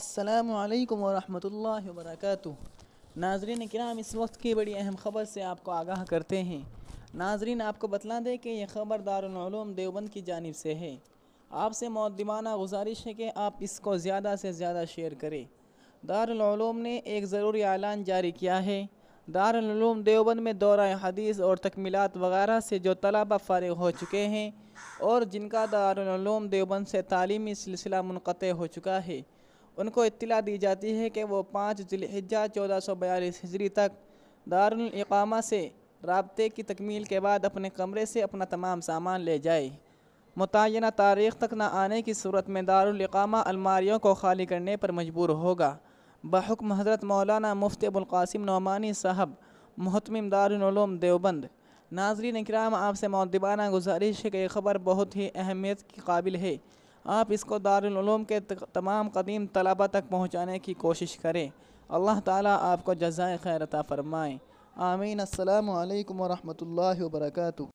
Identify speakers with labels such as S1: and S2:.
S1: السلام علیکم ورحمۃ اللہ وبرکاتہ۔ ناظرین کرام، اس وقت کی بڑی اہم خبر سے آپ کو آگاہ کرتے ہیں۔ ناظرین، آپ کو بتلا دیں کہ یہ خبر دارالعلوم دیوبند کی جانب سے ہے۔ آپ سے مؤدبانہ گزارش ہے کہ آپ اس کو زیادہ سے زیادہ شیئر کریں۔ دارالعلوم نے ایک ضروری اعلان جاری کیا ہے۔ دارالعلوم دیوبند میں دورہ حدیث اور تکمیلات وغیرہ سے جو طلبہ فارغ ہو چکے ہیں اور جن کا دارالعلوم دیوبند سے تعلیمی سلسلہ منقطع ہو چکا ہے، ان کو اطلاع دی جاتی ہے کہ وہ 5 ذی الحجہ 1442 ہجری تک دارالاقامہ سے رابطے کی تکمیل کے بعد اپنے کمرے سے اپنا تمام سامان لے جائے۔ متعینہ تاریخ تک نہ آنے کی صورت میں دارالاقامہ الماریوں کو خالی کرنے پر مجبور ہوگا، بحکم حضرت مولانا مفتی ابوالقاسم نعمانی صاحب، محتمم دارالعلوم دیوبند۔ ناظرین اکرام، آپ سے مؤدبانہ گزارش ہے کہ یہ خبر بہت ہی اہمیت کی قابل ہے۔ آپ اس کو دارالعلوم کے تمام قدیم طلبہ تک پہنچانے کی کوشش کریں۔ اللہ تعالیٰ آپ کو جزائے خیر عطا فرمائیں۔ آمین۔ السلام علیکم ورحمۃ اللہ وبرکاتہ۔